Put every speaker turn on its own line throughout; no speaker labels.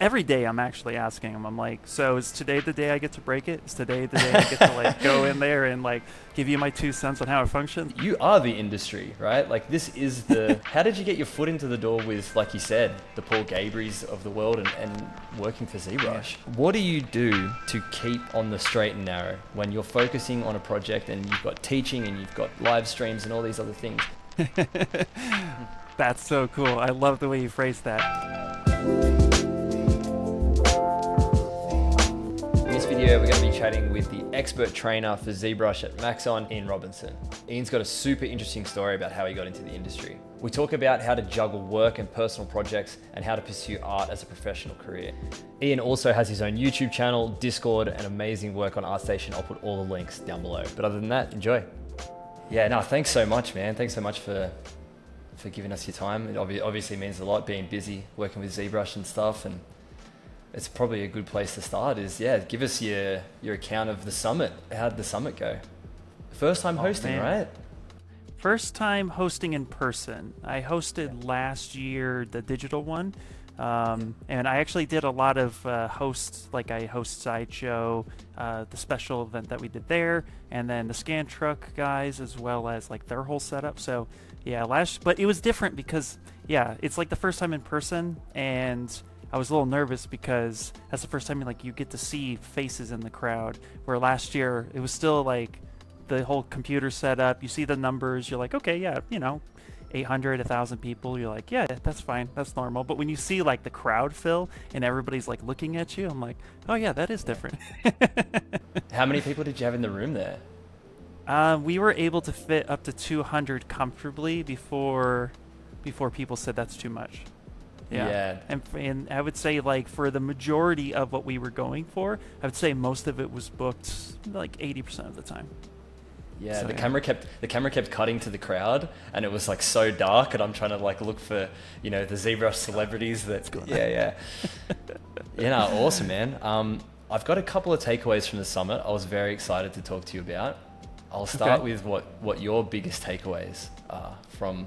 Every day I'm actually asking them. I'm like, so is today the day I get to break it? Is today the day I get to like go in there and like give you my 2 cents on how it functions?
You are the industry, right? Like this is the, how did you get your foot into the door with, like you said, the Paul Gabrys of the world and working for Zbrush? Yeah. What do you do to keep on the straight and narrow when you're focusing on a project and you've got teaching and you've got live streams and all these other things?
That's so cool. I love the way you phrased that.
In this video, we're going to be chatting with the expert trainer for Zbrush at Maxon, Ian Robinson. Ian's got a super interesting story about how he got into the industry. We talk about how to juggle work and personal projects and how to pursue art as a professional career. Ian also has his own YouTube channel, Discord, and amazing work on ArtStation. I'll put all the links down below. But other than that, enjoy. Yeah, no, thanks so much, man. Thanks so much for giving us your time. It obviously means a lot being busy, working with Zbrush and stuff. And it's probably a good place to start is, yeah, give us your account of the summit. How did the summit go? First time hosting, man. Right?
First time hosting in person. I hosted last year the digital one. And I actually did a lot of hosts, like I host Sideshow, the special event that we did there, and then the Scan Truck guys, as well as like their whole setup. So yeah, but it was different because, yeah, it's like the first time in person, and I was a little nervous because that's the first time you get to see faces in the crowd, where last year it was still like the whole computer setup. You see the numbers, you're like, okay, yeah, 800, 1,000 people, you're like, yeah, that's fine, that's normal. But when you see like the crowd fill and everybody's like looking at you, I'm like, oh yeah, that is different.
How many people did you have in the room there?
We were able to fit up to 200 comfortably before people said that's too much. Yeah. And I would say, like, for the majority of what we were going for, I would say most of it was booked like 80% of the time.
Yeah, so, the camera kept cutting to the crowd, and it was like so dark, and I'm trying to like look for, the Zbrush celebrities that, yeah. Awesome, man. I've got a couple of takeaways from the summit I was very excited to talk to you about. I'll start with what your biggest takeaways are from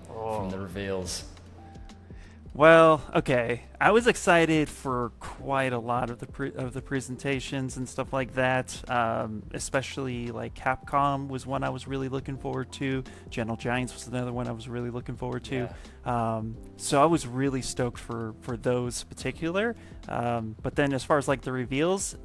the reveals.
Well, okay. I was excited for quite a lot of the presentations and stuff like that. Especially like Capcom was one I was really looking forward to. Gentle Giants was another one I was really looking forward to. Yeah. So I was really stoked for those particular. But then as far as like the reveals,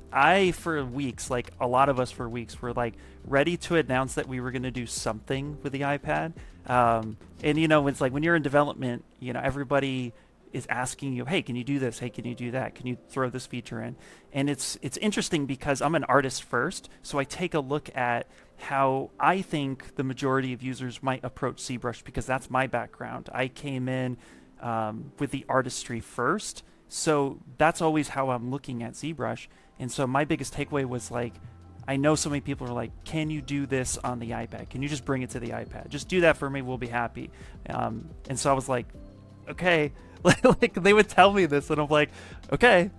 for weeks, like a lot of us for weeks, were like ready to announce that we were going to do something with the iPad. And it's like when you're in development, everybody is asking you, hey, can you do this? Hey, can you do that? Can you throw this feature in? And it's interesting because I'm an artist first, so I take a look at how I think the majority of users might approach Zbrush, because that's my background. I came in with the artistry first, so that's always how I'm looking at Zbrush. And so my biggest takeaway was like, I know so many people are like, can you do this on the iPad? Can you just bring it to the iPad? Just do that for me, we'll be happy. And so I was like, okay. Like they would tell me this, and I'm like, okay,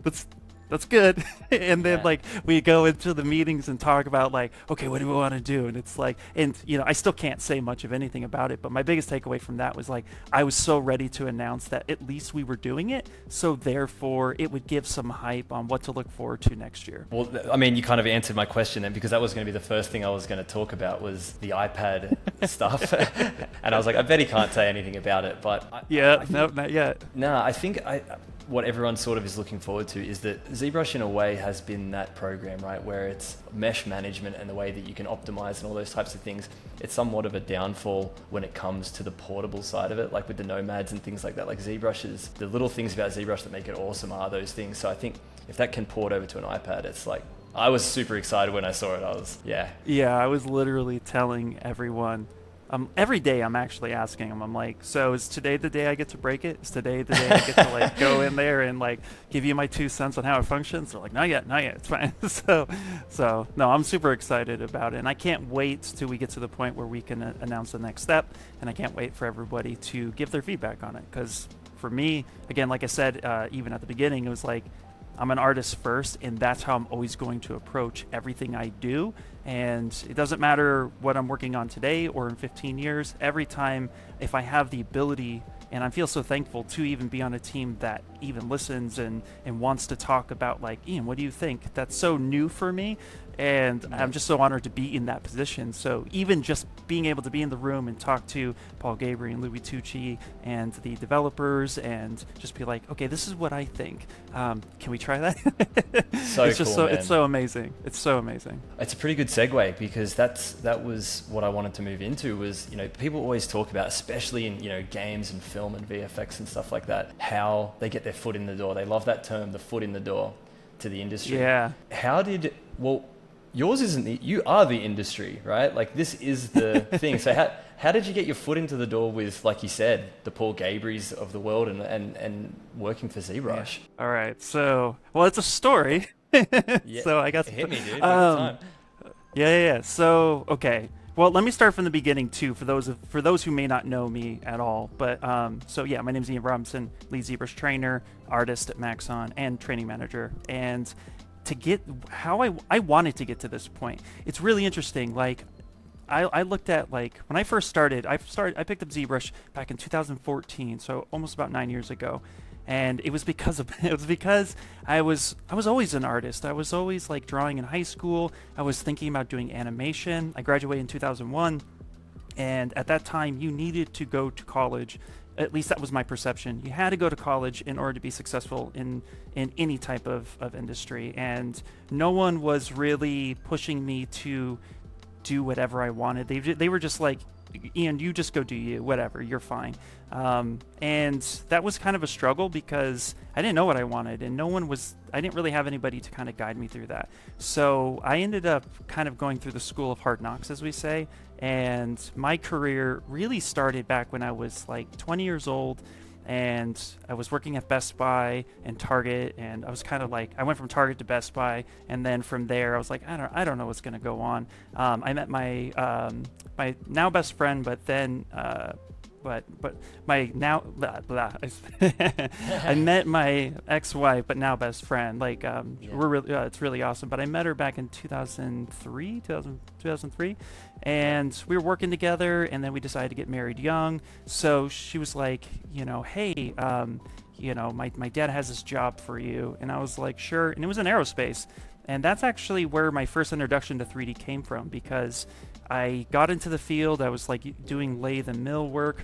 that's good. And then like we go into the meetings and talk about like, okay, what do we want to do? And it's like, and I still can't say much of anything about it, but my biggest takeaway from that was like, I was so ready to announce that at least we were doing it, so therefore it would give some hype on what to look forward to next year.
Well, I mean, you kind of answered my question then, because that was going to be the first thing I was going to talk about was the iPad stuff. And I was like, I bet he can't say anything about it, but
no, not yet.
No, I think what everyone sort of is looking forward to is that ZBrush in a way has been that program, right, where it's mesh management and the way that you can optimize and all those types of things. It's somewhat of a downfall when it comes to the portable side of it, like with the nomads and things like that. Like ZBrush the little things about ZBrush that make it awesome are those things. So I think if that can port over to an iPad, it's like, I was super excited when I saw it.
I was literally telling everyone, every day I'm actually asking them, I'm like, so is today the day I get to break it? Is today the day I get to like go in there and like give you my 2 cents on how it functions? They're like, not yet, it's fine. So no, I'm super excited about it, and I can't wait till we get to the point where we can announce the next step, and I can't wait for everybody to give their feedback on it, because for me, again, like I said, even at the beginning, it was like, I'm an artist first, and that's how I'm always going to approach everything I do. And it doesn't matter what I'm working on today or in 15 years. Every time, if I have the ability, and I feel so thankful to even be on a team that even listens and wants to talk about like, Ian, what do you think? That's so new for me. And I'm just so honored to be in that position. So even just being able to be in the room and talk to Paul Gabriel and Louis Tucci and the developers and just be like, okay, this is what I think. Can we try that?
So
it's just
cool, man.
It's so amazing. It's so amazing.
It's a pretty good segue, because that was what I wanted to move into. Was, you know, people always talk about, especially in, you know, games and film and VFX and stuff like that, how they get their foot in the door. They love that term, the foot in the door to the industry.
Yeah.
Yours isn't you are the industry, right? Like, this is the thing. So how did you get your foot into the door with, like you said, the Paul Gabriels of the world and working for Zbrush?
Yeah. All right. So, well, it's a story.
Yeah.
So I guess
hit me, dude. Time.
Yeah. So, okay. Well, let me start from the beginning too, for those who may not know me at all. But so yeah, my name is Ian Robinson, lead Zbrush trainer, artist at Maxon, and training manager. And to get how I wanted to get to this point, it's really interesting. Like, I looked at, like, when I first started, I picked up Zbrush back in 2014, so almost about 9 years ago. And it was because I was always an artist. I was always like drawing in high school. I was thinking about doing animation. I graduated in 2001, and at that time you needed to go to college. At least that was my perception. You had to go to college in order to be successful in any type of industry, and no one was really pushing me to do whatever I wanted. They were just like, Ian, you just go do you, whatever, you're fine. And that was kind of a struggle because I didn't know what I wanted, and I didn't really have anybody to kind of guide me through that. So I ended up kind of going through the school of hard knocks, as we say, and my career really started back when I was like 20 years old, and I was working at Best Buy and Target, and I was kind of like, I went from Target to Best Buy, and then from there I was like, I don't know what's gonna go on. I met my my now best friend, but then but my now I met my ex-wife, but now best friend. Like, we're really it's really awesome. But I met her back in 2003, and we were working together, and then we decided to get married young. So she was like, hey, my dad has this job for you, and I was like, sure. And it was in aerospace, and that's actually where my first introduction to 3D came from, because I got into the field. I was like doing lathe and mill work,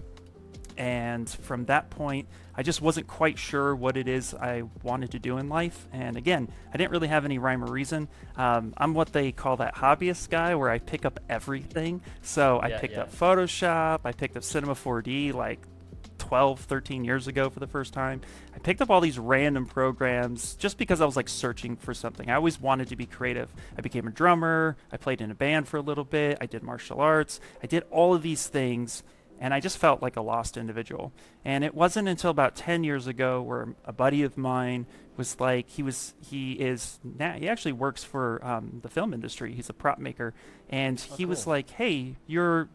and from that point I just wasn't quite sure what it is I wanted to do in life. And again, I didn't really have any rhyme or reason. I'm what they call that hobbyist guy, where I pick up everything. So I picked up Photoshop, I picked up Cinema 4D like 13 years ago for the first time. I picked up all these random programs just because I was like searching for something. I always wanted to be creative. I became a drummer, I played in a band for a little bit, I did martial arts, I did all of these things, and I just felt like a lost individual. And it wasn't until about 10 years ago where a buddy of mine was like, he actually works for the film industry. He's a prop maker, and he was like, hey, you're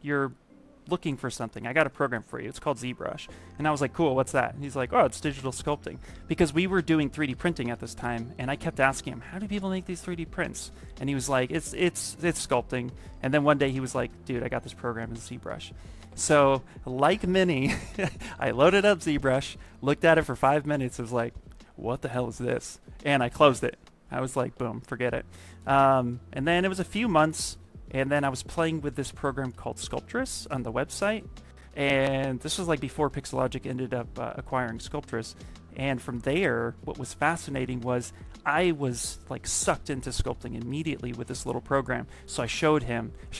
looking for something, I got a program for you, it's called Zbrush. And I was like, cool, what's that? And he's like, oh, it's digital sculpting. Because we were doing 3D printing at this time, and I kept asking him, how do people make these 3D prints? And he was like, it's sculpting. And then one day he was like, dude, I got this program in Zbrush. So like many, I loaded up Zbrush, looked at it for 5 minutes, was like, what the hell is this? And I closed it. I was like, boom, forget it. And then it was a few months, and then I was playing with this program called Sculptress on the website. And this was like before Pixelogic ended up acquiring Sculptress. And from there, what was fascinating was I was like sucked into sculpting immediately with this little program. So I showed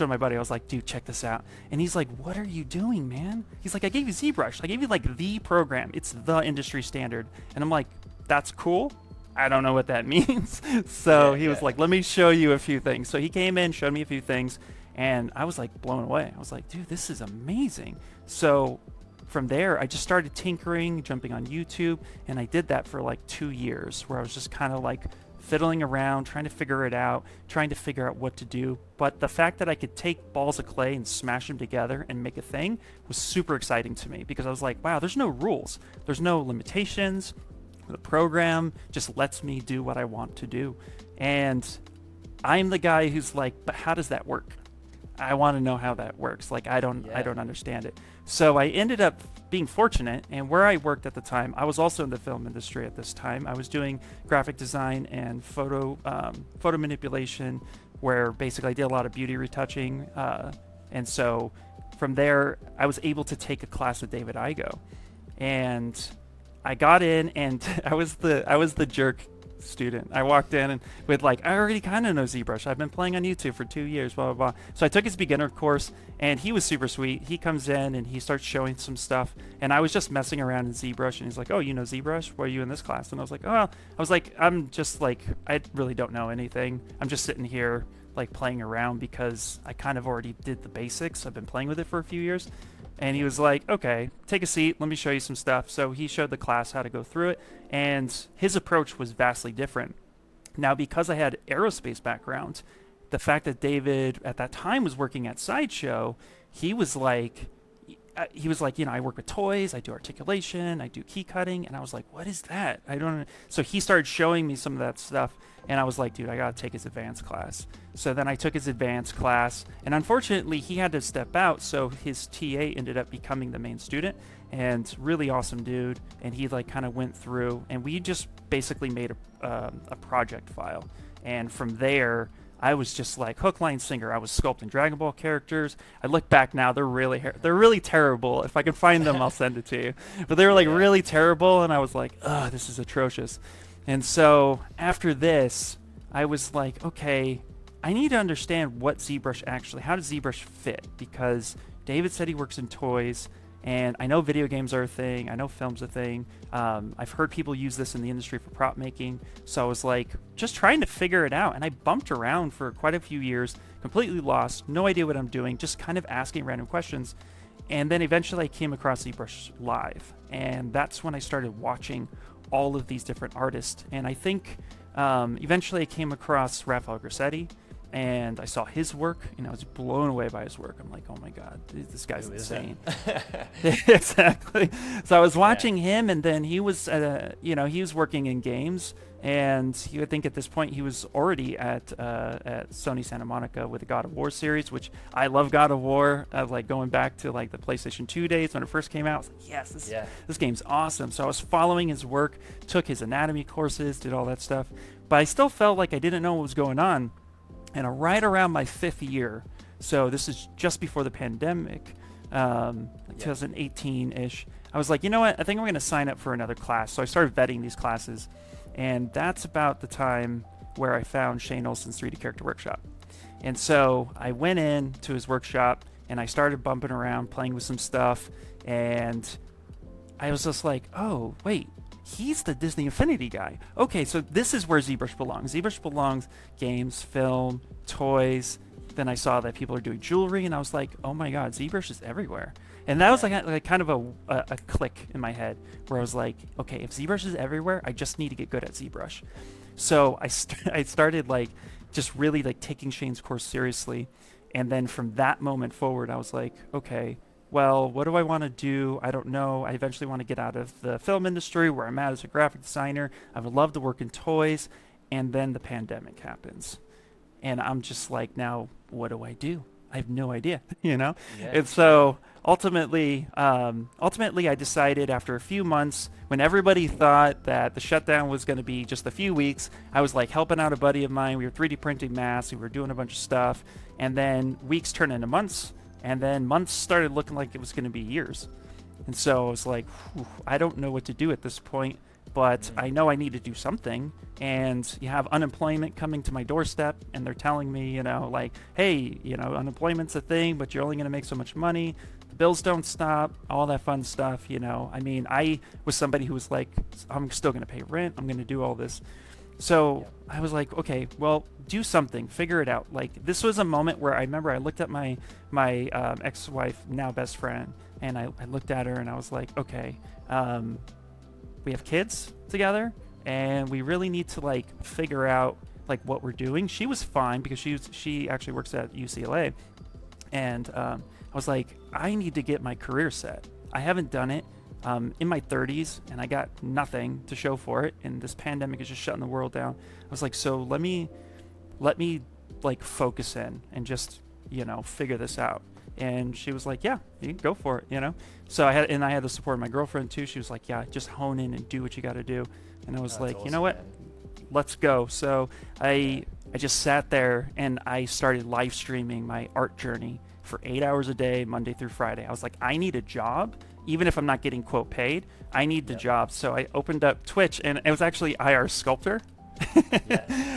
my buddy, I was like, dude, check this out. And he's like, what are you doing, man? He's like, I gave you Zbrush. I gave you like the program. It's the industry standard. And I'm like, that's cool. I don't know what that means. So he was like, let me show you a few things. So he came in, showed me a few things, and I was like blown away. I was like, dude, this is amazing. So from there, I just started tinkering, jumping on YouTube, and I did that for like 2 years, where I was just kind of like fiddling around, trying to figure it out, trying to figure out what to do. But the fact that I could take balls of clay and smash them together and make a thing was super exciting to me, because I was like, wow, there's no rules. There's no limitations. The program just lets me do what I want to do. And I'm the guy who's like, but how does that work? I want to know how that works. Like I don't
Yeah.
understand it. So I ended up being fortunate, and where I worked at the time, I was also in the film industry at this time. I was doing graphic design and photo manipulation, where basically I did a lot of beauty retouching, and so from there I was able to take a class with David Igo, and I got in, and I was the jerk student. I walked in and with like, I already kind of know ZBrush. I've been playing on YouTube for 2 years, blah, blah, blah. So I took his beginner course, and he was super sweet. He comes in and he starts showing some stuff, and I was just messing around in ZBrush, and he's like, oh, you know ZBrush? Why are you in this class? And I was like, oh, I'm just like, I really don't know anything. I'm just sitting here like playing around because I kind of already did the basics. I've been playing with it for a few years. And he was like, okay, take a seat. Let me show you some stuff. So he showed the class how to go through it. And his approach was vastly different. Now, because I had aerospace background, the fact that David at that time was working at Sideshow, he was like, you know, I work with toys, I do articulation, I do key cutting. And I was like, what is that? I don't know. So he started showing me some of that stuff. And I was like, dude, I got to take his advanced class. So then I took his advanced class. And unfortunately, he had to step out. So his TA ended up becoming the main student. And really awesome dude. And he like kind of went through. And we just basically made a project file. And from there, I was just like hook, line, sinker. I was sculpting Dragon Ball characters. I look back now; they're really terrible. If I can find them, I'll send it to you. But they were like really terrible, and I was like, "Ugh, this is atrocious." And so after this, I was like, "Okay, I need to understand what ZBrush actually. How does ZBrush fit?" Because David said he works in toys, and I know video games are a thing. I know film's a thing. I've heard people use this in the industry for prop making. So I was like, just trying to figure it out. And I bumped around for quite a few years, completely lost, no idea what I'm doing, just kind of asking random questions. And then eventually I came across ZBrush Live. And that's when I started watching all of these different artists. And I think eventually I came across Raphael Grassetti. And I saw his work, and I was blown away by his work. I'm like, oh my God, this guy's insane. Exactly. So I was watching him, and then he was, he was working in games, and you would think at this point he was already at Sony Santa Monica with the God of War series, which I love God of War. Like going back to like the PlayStation 2 days when it first came out, I was like, yes, this game's awesome. So I was following his work, took his anatomy courses, did all that stuff, but I still felt like I didn't know what was going on. And right around my 5th year, so this is just before the pandemic, 2018-ish, I was like, you know what? I think I'm going to sign up for another class. So I started vetting these classes. And that's about the time where I found Shane Olson's 3D Character Workshop. And so I went in to his workshop, and I started bumping around, playing with some stuff. And I was just like, oh, wait. He's the Disney Infinity guy. Okay, so this is where ZBrush belongs. ZBrush belongs games, film, toys. Then I saw that people are doing jewelry, and I was like, oh my God, ZBrush is everywhere. And that was like kind of a click in my head where I was like, okay, if ZBrush is everywhere, I just need to get good at ZBrush. So I started like just really like taking Shane's course seriously. And then from that moment forward, I was like, okay, well, what do I want to do? I don't know. I eventually want to get out of the film industry where I'm at as a graphic designer. I would love to work in toys. And then the pandemic happens. And I'm just like, now, what do I do? I have no idea, you know? Yeah. And so ultimately, I decided after a few months, when everybody thought that the shutdown was going to be just a few weeks, I was like helping out a buddy of mine. We were 3D printing masks. We were doing a bunch of stuff. And then weeks turned into months. And then months started looking like it was going to be years. And so I was like, I don't know what to do at this point, but I know I need to do something. And you have unemployment coming to my doorstep, and they're telling me, you know, like, hey, you know, unemployment's a thing, but you're only going to make so much money. The bills don't stop, all that fun stuff, you know. I mean, I was somebody who was like, I'm still going to pay rent. I'm going to do all this. So I was like, okay, well, do something, figure it out. Like, this was a moment where I remember I looked at my ex-wife, now best friend, and I looked at her and I was like, okay, we have kids together, and we really need to like figure out like what we're doing. She was fine because she actually works at UCLA, and I was like, I need to get my career set. I haven't done it. In my 30s, and I got nothing to show for it, and this pandemic is just shutting the world down. I was like, so let me like focus in and just figure this out. And she was like, yeah, you can go for it. So I had the support of my girlfriend too. She was like, yeah, just hone in and do what you got to do. And I was
That's
like,
awesome,
you know what,
man.
let's go. So I just sat there and I started live streaming my art journey for 8 hours a day, Monday through Friday. I was like, I need a job, even if I'm not getting quote paid. I need the job. So I opened up Twitch, and it was actually IR Sculptor,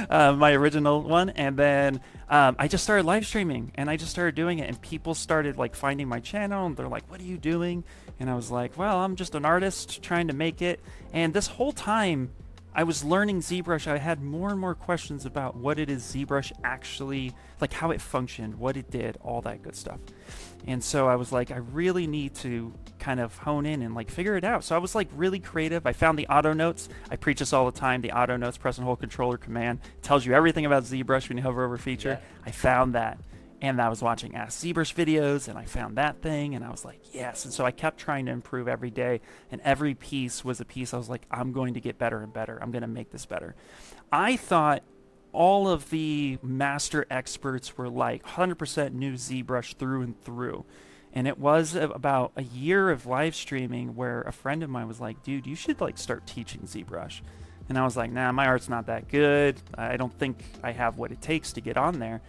my original one. And then I just started live streaming, and I just started doing it, and people started like finding my channel, and they're like, what are you doing? And I was like, well, I'm just an artist trying to make it. And this whole time I was learning ZBrush, I had more and more questions about what it is ZBrush actually, like how it functioned, what it did, all that good stuff. And so I was like, I really need to kind of hone in and like figure it out. So I was like really creative. I found the auto notes. I preach this all the time. The auto notes, press and hold controller command, tells you everything about ZBrush when you hover over feature.
Yeah.
I found that. And I was watching Ask ZBrush videos, and I found that thing, and I was like, yes. And so I kept trying to improve every day, and every piece was a piece I was like, I'm going to get better and better. I'm going to make this better. I thought all of the master experts were like 100% new ZBrush through and through. And it was about a year of live streaming where a friend of mine was like, dude, you should like start teaching ZBrush. And I was like, nah, my art's not that good. I don't think I have what it takes to get on there.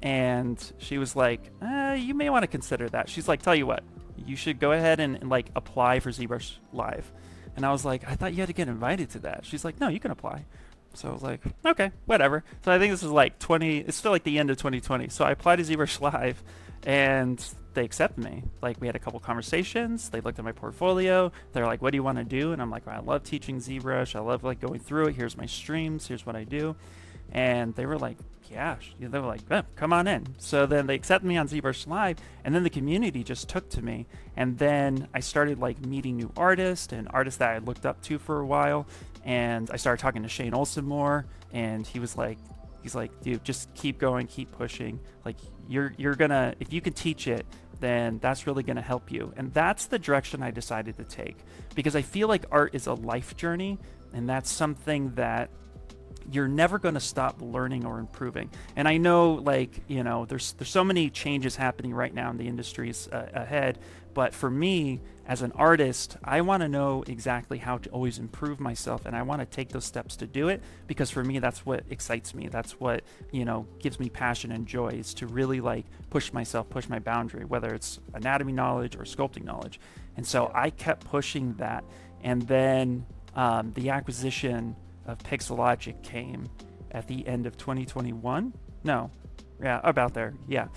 And she was like, you may want to consider that. She's like, tell you what, you should go ahead and like apply for ZBrush Live. And I was like, I thought you had to get invited to that. She's like, no, you can apply. So I was like, okay, whatever. So I think this is like it's still like the end of 2020. So I applied to ZBrush Live, and they accepted me. Like, we had a couple conversations. They looked at my portfolio. They're like, what do you want to do? And I'm like, I love teaching ZBrush. I love like going through it. Here's my streams. Here's what I do. And they were like, yeah, they were like, oh, come on in. So then they accepted me on ZBrush Live, and then the community just took to me. And then I started like meeting new artists and artists that I looked up to for a while. And I started talking to Shane Olson more, and he's like, dude, just keep going, keep pushing. Like, you're gonna, if you can teach it, then that's really gonna help you. And that's the direction I decided to take, because I feel like art is a life journey, and that's something that you're never going to stop learning or improving. And I know, like, there's so many changes happening right now in the industries ahead. But for me, as an artist, I want to know exactly how to always improve myself, and I want to take those steps to do it, because for me, that's what excites me. That's what, gives me passion and joy, is to really like push myself, push my boundary, whether it's anatomy knowledge or sculpting knowledge. And so I kept pushing that. And then the acquisition of Pixelogic came at the end of 2021. No, yeah, about there. Yeah,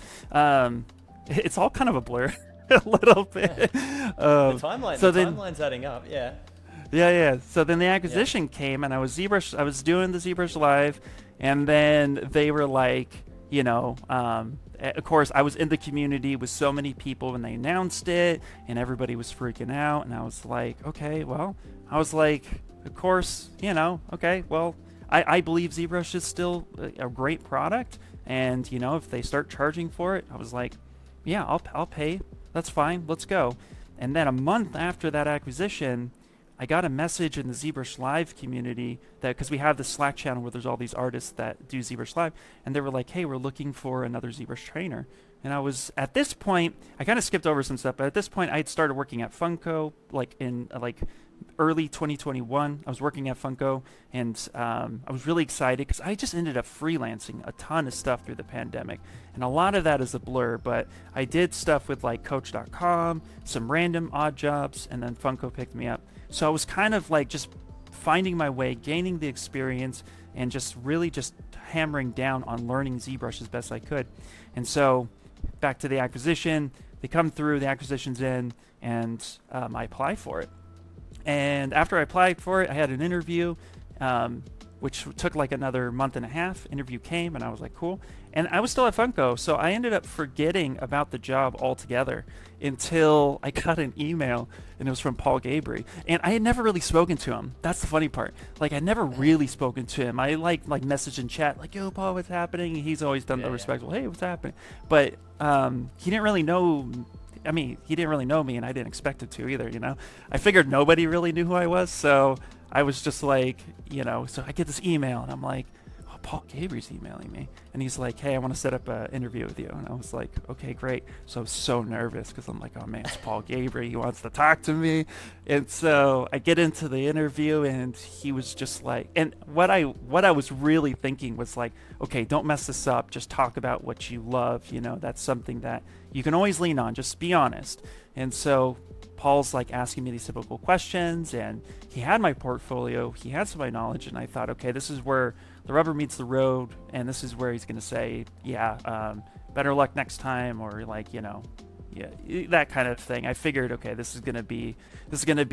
it's all kind of a blur, a little bit.
The timeline's adding up. Yeah.
So then the acquisition came, and I was doing the ZBrush Live, and then they were like, of course, I was in the community with so many people when they announced it, and everybody was freaking out, and I was like, okay, well, of course, okay, well, I believe ZBrush is still a great product, and, if they start charging for it, I was like, yeah, I'll pay. That's fine. Let's go. And then a month after that acquisition, I got a message in the ZBrush Live community because we have the Slack channel where there's all these artists that do ZBrush Live, and they were like, hey, we're looking for another ZBrush trainer. And I was, at this point, I kind of skipped over some stuff, but at this point, I had started working at Funko, like in early 2021. I was working at Funko, and I was really excited because I just ended up freelancing a ton of stuff through the pandemic, and a lot of that is a blur, but I did stuff with like Coach.com, some random odd jobs, and then Funko picked me up. So I was kind of like just finding my way, gaining the experience, and just really just hammering down on learning ZBrush as best I could. And so back to the acquisition, they come through, the acquisition's in, and I apply for it. And after I applied for it, I had an interview, which took like another month and a half. Interview came, and I was like, cool. And I was still at Funko, so I ended up forgetting about the job altogether until I got an email, and it was from Paul Gabry. And I had never really spoken to him. That's the funny part. Like, I'd never really spoken to him. I like message in chat, like, yo, Paul, what's happening? And he's always done the respectful, hey, what's happening? But he didn't really know. I mean, he didn't really know me, and I didn't expect it to either, I figured nobody really knew who I was, so I was just like, so I get this email, and I'm like, oh, Paul Gabriel's emailing me, and he's like, hey, I want to set up an interview with you. And I was like, okay, great. So I was so nervous because I'm like, oh man, it's Paul Gabriel, he wants to talk to me. And so I get into the interview, and he was just like, and what I was really thinking was like, okay, don't mess this up, just talk about what you love, you know, that's something that you can always lean on, just be honest. And so Paul's like asking me these typical questions, and he had my portfolio, he had some of my knowledge, and I thought, okay, this is where the rubber meets the road, and this is where he's going to say, yeah, better luck next time, or like, you know, yeah, that kind of thing. I figured, okay, this is going to be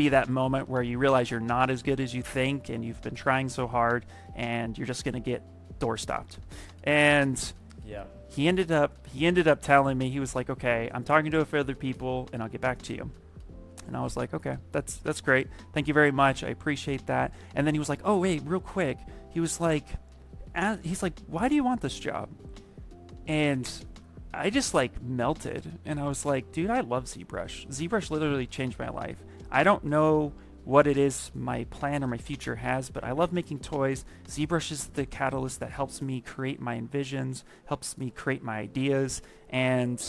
that moment where you realize you're not as good as you think, and you've been trying so hard, and you're just going to get door stopped. And
yeah,
he ended up telling me, he was like, okay, I'm talking to a few other people, and I'll get back to you. And I was like, okay, that's great. Thank you very much. I appreciate that. And then he was like, oh, wait, real quick. He was like, why do you want this job? And I just like melted. And I was like, dude, I love Zbrush. Zbrush literally changed my life. I don't know what it is my plan or my future has, but I love making toys. Zbrush is the catalyst that helps me create my envisions, helps me create my ideas. And,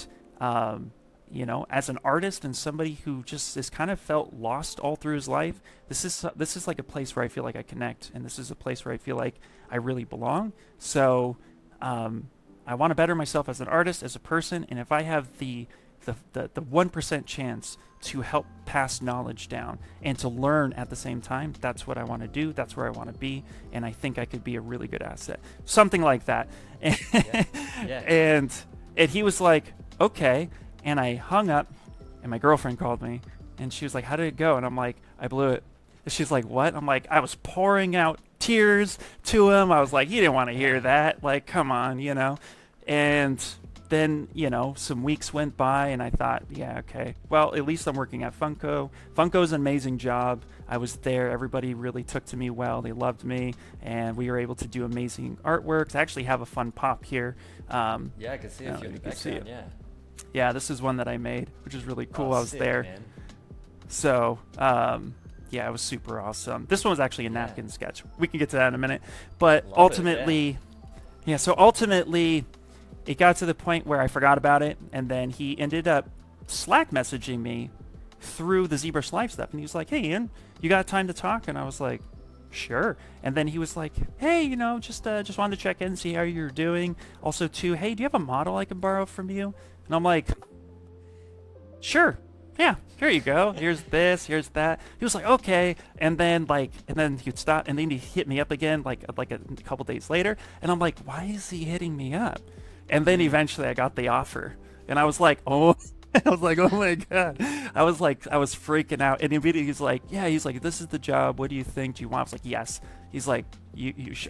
you know, as an artist and somebody who just has kind of felt lost all through his life, this is like a place where I feel like I connect, and this is a place where I feel like I really belong. So I want to better myself as an artist, as a person, and if I have the 1% chance to help pass knowledge down and to learn at the same time, that's what I want to do. That's where I want to be, and I think I could be a really good asset. Something like that.
Yeah.
And he was like, okay. And I hung up, and my girlfriend called me, and she was like, how did it go? And I'm like, I blew it. And she's like, what? I'm like, I was pouring out tears to him. I was like, he didn't want to hear that. Like, come on, you know. And then, you know, some weeks went by, and I thought, yeah, okay. Well, at least I'm working at Funko. Funko's an amazing job. I was there. Everybody really took to me well. They loved me, and we were able to do amazing artworks. I actually have a fun pop here.
Yeah, I can see it.
You can see it.
Yeah.
Yeah, this is one that I made, which is really cool.
Oh,
I was
sick,
there.
man.
So, yeah, it was super awesome. This one was actually a napkin sketch. We can get to that in a minute. But
Love
ultimately, so ultimately, it got to the point where I forgot about it, and then he ended up Slack messaging me through the ZBrush Live stuff, and he was like, hey, Ian, you got time to talk? And I was like, sure. And then he was like, hey, you know, just wanted to check in, see how you're doing. Also, too, hey, do you have a model I can borrow from you? And I'm like, sure. Yeah, here you go. Here's this, here's that. He was like, okay. And then he'd stop, and then he hit me up again like a couple days later. And I'm like, why is he hitting me up? And then eventually I got the offer, and I was like, oh. I was like, oh my God. I was freaking out. And immediately he's like, yeah, he's like, this is the job. What do you think? Do you want? I was like, yes. He's like,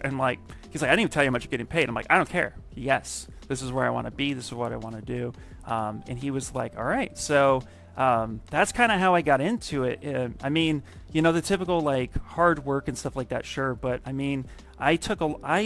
I'm like, he's like, I didn't even tell you how much you're getting paid. I'm like, I don't care. Yes. This is where I want to be. This is what I want to do. And he was like, all right. So that's kind of how I got into it. I mean, you know, the typical like hard work and stuff like that. Sure. But I mean, I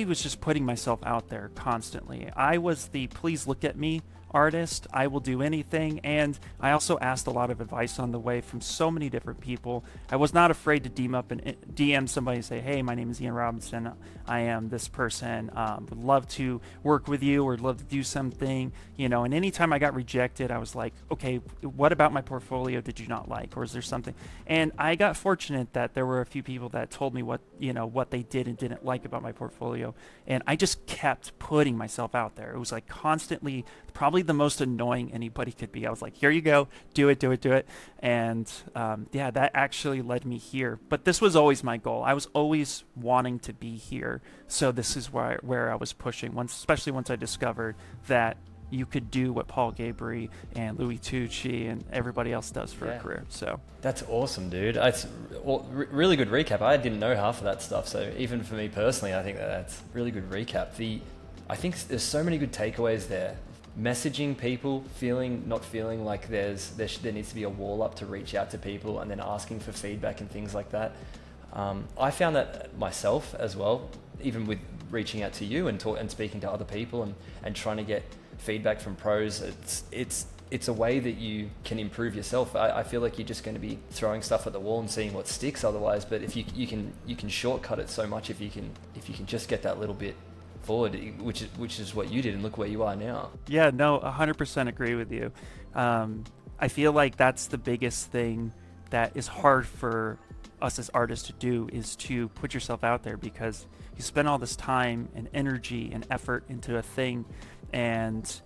was just putting myself out there constantly. I was the please look at me artist. I will do anything. And I also asked a lot of advice on the way from so many different people. I was not afraid to DM somebody and say, hey, my name is Ian Robinson. I am this person. Would love to work with you, or would love to do something, you know. And anytime I got rejected, I was like, okay, what about my portfolio did you not like? Or is there something? And I got fortunate that there were a few people that told me what they did and didn't like about my portfolio. And I just kept putting myself out there. It was like constantly, probably the most annoying anybody could be. I was like, here you go, do it. And yeah, that actually led me here. But this was always my goal. I was always wanting to be here. So this is where I was pushing, especially once I discovered that you could do what Paul Gabriel and Louis Tucci and everybody else does for a career. So
that's awesome, dude. It's really good recap. I didn't know half of that stuff. So even for me personally, I think that's really good recap. I think there's so many good takeaways there. Messaging people, not feeling like there needs to be a wall up to reach out to people, and then asking for feedback and things like that. I found that myself as well, even with reaching out to you and speaking to other people and trying to get feedback from pros. It's a way that you can improve yourself. I feel like you're just going to be throwing stuff at the wall and seeing what sticks otherwise. But if you can shortcut it so much if you can just get that little bit forward, which is what you did, and look where you are now.
Yeah, no, 100% agree with you. I feel like that's the biggest thing that is hard for us as artists to do, is to put yourself out there, because you spend all this time and energy and effort into a thing, and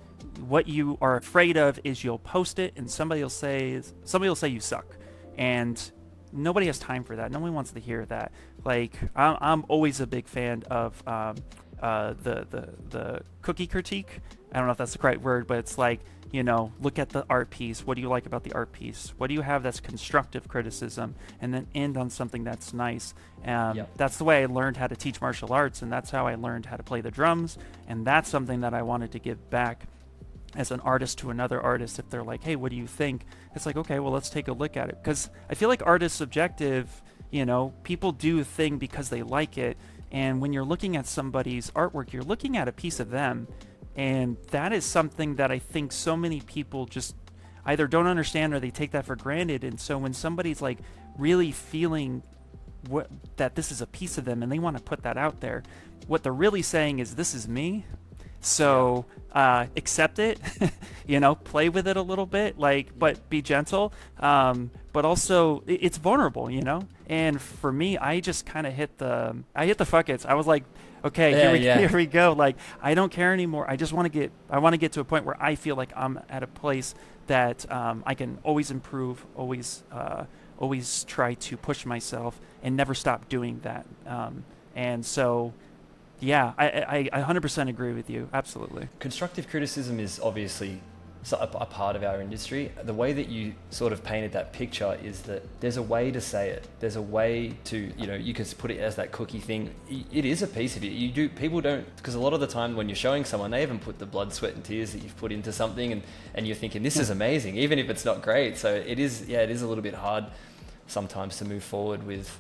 what you are afraid of is you'll post it and somebody will say you suck, and nobody has time for that. Nobody wants to hear that. Like, I'm always a big fan of the cookie critique. I don't know if that's the correct word, but it's like, you know, look at the art piece. What do you like about the art piece? What do you have that's constructive criticism? And then end on something that's nice. That's the way I learned how to teach martial arts, and that's how I learned how to play the drums. And that's something that I wanted to give back as an artist to another artist. If they're like, hey, what do you think? It's like, okay, well, let's take a look at it. Because I feel like art is subjective. You know, people do a thing because they like it. And when you're looking at somebody's artwork, you're looking at a piece of them. And that is something that I think so many people just either don't understand or they take that for granted. And so when somebody's like really feeling that this is a piece of them and they want to put that out there, what they're really saying is, this is me. So accept it, you know, play with it a little bit, like, but be gentle. But also it's vulnerable, you know? And for me, I just kind of hit the fuck it's. I was like, okay, here we go. Like, I don't care anymore. I just want to get to a point where I feel like I'm at a place that I can always improve, always try to push myself and never stop doing that. And so, yeah, I 100% agree with you. Absolutely.
Constructive criticism is obviously a part of our industry. The way that you sort of painted that picture is that there's a way to say it. There's a way to, you know, you can put it as that cookie thing. It is a piece of you. People don't, because a lot of the time when you're showing someone, they haven't put the blood, sweat and tears that you've put into something, and you're thinking, this is amazing, even if it's not great. So it is a little bit hard sometimes to move forward with,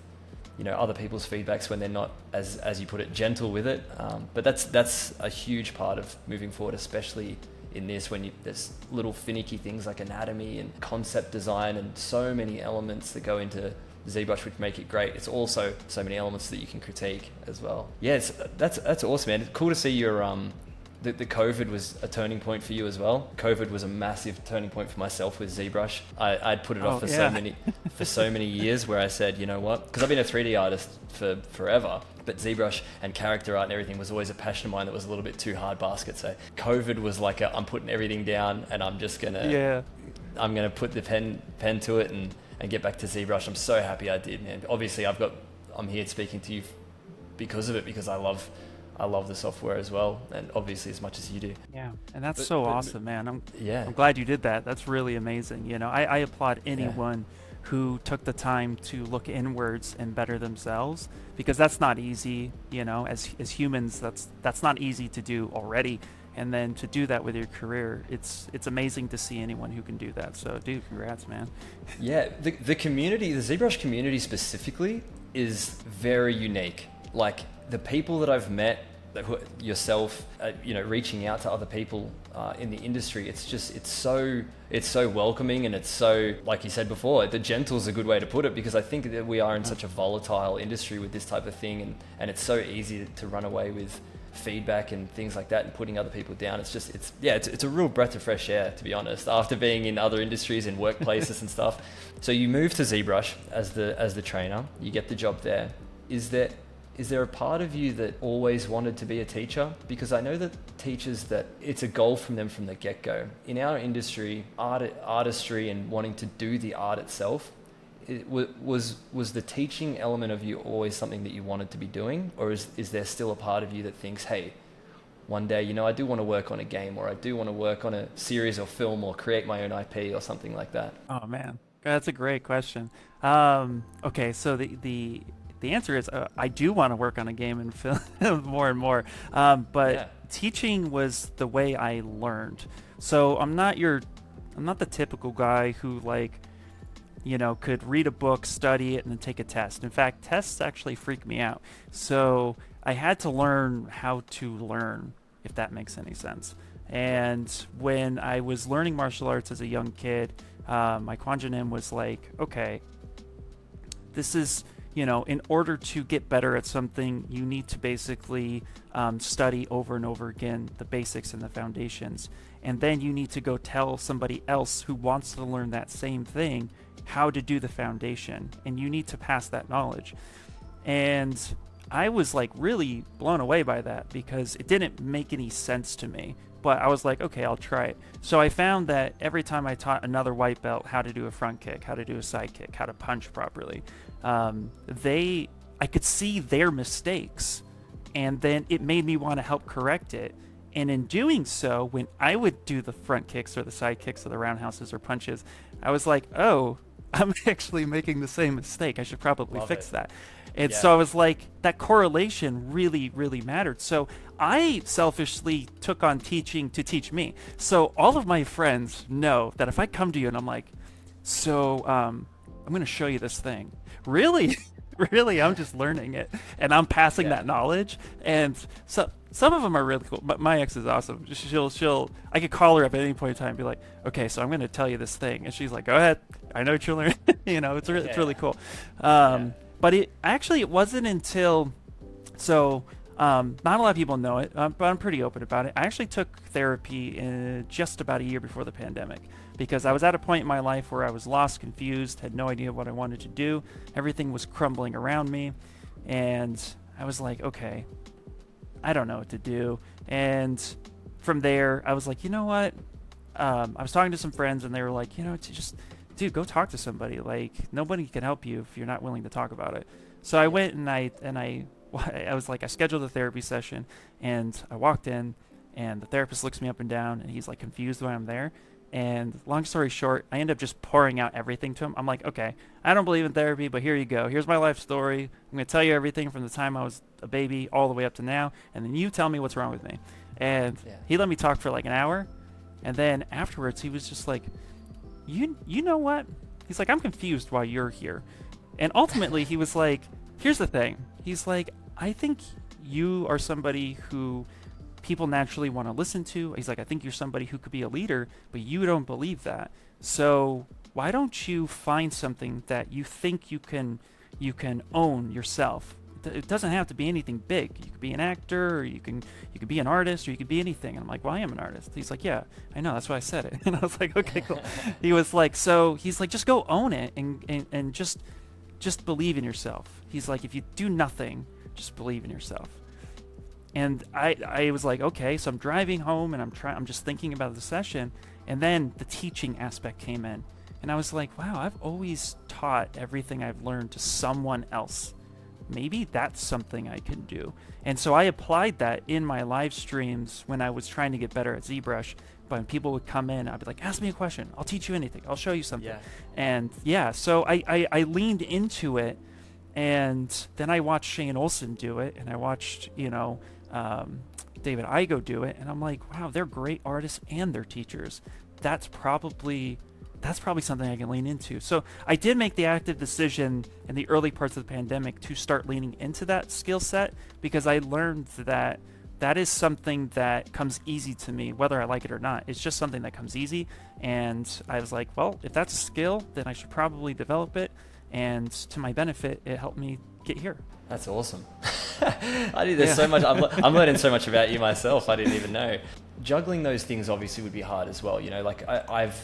you know, other people's feedbacks when they're not, as you put it, gentle with it. But that's a huge part of moving forward, especially in this, when there's little finicky things like anatomy and concept design and so many elements that go into ZBrush which make it great. It's also so many elements that you can critique as well. Yeah, that's awesome, man. It's cool to see your the COVID was a turning point for you as well. COVID was a massive turning point for myself with ZBrush. I'd put it off for so many years, where I said, you know what, because I've been a 3D artist for forever, but ZBrush and character art and everything was always a passion of mine that was a little bit too hard basket. So COVID was like I'm putting everything down and I'm just gonna I'm gonna put the pen to it and get back to ZBrush. I'm so happy I did, man. Obviously I'm here speaking to you because of it, because I love the software as well, and obviously as much as you do. Yeah,
and that's awesome, man. I'm glad you did that. That's really amazing. You know, I applaud anyone who took the time to look inwards and better themselves, because that's not easy. You know, as humans, that's not easy to do already, and then to do that with your career, it's amazing to see anyone who can do that. So, dude, congrats, man.
Yeah, the community, the ZBrush community specifically, is very unique. Like, the people that I've met, yourself, you know, reaching out to other people in the industry, it's so welcoming, and it's so, like you said before, the gentle is a good way to put it, because I think that we are in such a volatile industry with this type of thing, and it's so easy to run away with feedback and things like that and putting other people down. It's a real breath of fresh air, to be honest, after being in other industries and workplaces and stuff. So you move to ZBrush as the trainer, you get the job there. Is there a part of you that always wanted to be a teacher? Because I know that teachers, that it's a goal from them from the get-go. In our industry, artistry and wanting to do the art itself, was the teaching element of you always something that you wanted to be doing? Or is there still a part of you that thinks, hey, one day, you know, I do want to work on a game, or I do want to work on a series or film, or create my own IP or something like that?
Oh, man. That's a great question. Okay, so the answer is I do want to work on a game and film more and more. Teaching was the way I learned. So I'm not the typical guy who, like, you know, could read a book, study it, and then take a test. In fact, tests actually freak me out. So I had to learn how to learn, if that makes any sense. And when I was learning martial arts as a young kid, my Kwanjin was like, okay, this is, in order to get better at something, you need to basically study over and over again the basics and the foundations. And then you need to go tell somebody else who wants to learn that same thing how to do the foundation. And you need to pass that knowledge. And I was like really blown away by that because it didn't make any sense to me. But I was like, okay, I'll try it. So I found that every time I taught another white belt how to do a front kick, how to do a side kick, how to punch properly, I could see their mistakes, and then it made me want to help correct it. And in doing so, when I would do the front kicks or the side kicks or the roundhouses or punches, I was like, oh, I'm actually making the same mistake. I should probably fix that. And so I was like, that correlation really, really mattered. So I selfishly took on teaching to teach me. So all of my friends know that if I come to you and I'm like, so I'm going to show you this thing. Really? Really? I'm just learning it. And I'm passing that knowledge. And so some of them are really cool. But my ex is awesome. I could call her up at any point in time and be like, okay, so I'm going to tell you this thing. And she's like, go ahead. I know what you're learning. It's really cool. But it wasn't until, not a lot of people know it, but I'm pretty open about it. I actually took therapy in just about a year before the pandemic because I was at a point in my life where I was lost, confused, had no idea what I wanted to do. Everything was crumbling around me. And I was like, okay, I don't know what to do. And from there, I was like, you know what? I was talking to some friends and they were like, dude, go talk to somebody. Like, nobody can help you if you're not willing to talk about it. So I went and I was like, I scheduled a therapy session, and I walked in, and the therapist looks me up and down, and he's like confused why I'm there. And long story short, I end up just pouring out everything to him. I'm like, okay, I don't believe in therapy, but here you go. Here's my life story. I'm going to tell you everything from the time I was a baby all the way up to now, and then you tell me what's wrong with me. And he let me talk for like an hour, and then afterwards he was just like, you know what? He's like, I'm confused why you're here. And ultimately he was like, here's the thing. He's like, I think you are somebody who people naturally want to listen to. He's like, I think you're somebody who could be a leader, but you don't believe that. So why don't you find something that you think you can own yourself? It doesn't have to be anything big. You could be an actor, or you could be an artist, or you could be anything. And I'm like, well, I am an artist. He's like, yeah, I know. That's why I said it. And I was like, okay, cool. He was like, so he's like, just go own it and just believe in yourself. He's like, if you do nothing, just believe in yourself. And I was like, okay. So I'm driving home and I'm just thinking about the session, and then the teaching aspect came in, and I was like, wow, I've always taught everything I've learned to someone else. Maybe that's something I can do. And so I applied that in my live streams when I was trying to get better at ZBrush. But when people would come in, I'd be like, ask me a question. I'll teach you anything. I'll show you something. Yeah. And so I leaned into it. And then I watched Shane Olson do it. And I watched, David Igo do it. And I'm like, wow, they're great artists and they're teachers. That's probably something I can lean into. So I did make the active decision in the early parts of the pandemic to start leaning into that skill set, because I learned that is something that comes easy to me, whether I like it or not. It's just something that comes easy. And I was like, well, if that's a skill, then I should probably develop it. And to my benefit, it helped me get here.
That's awesome. There's so much. I'm learning so much about you myself. I didn't even know. Juggling those things obviously would be hard as well. Like I've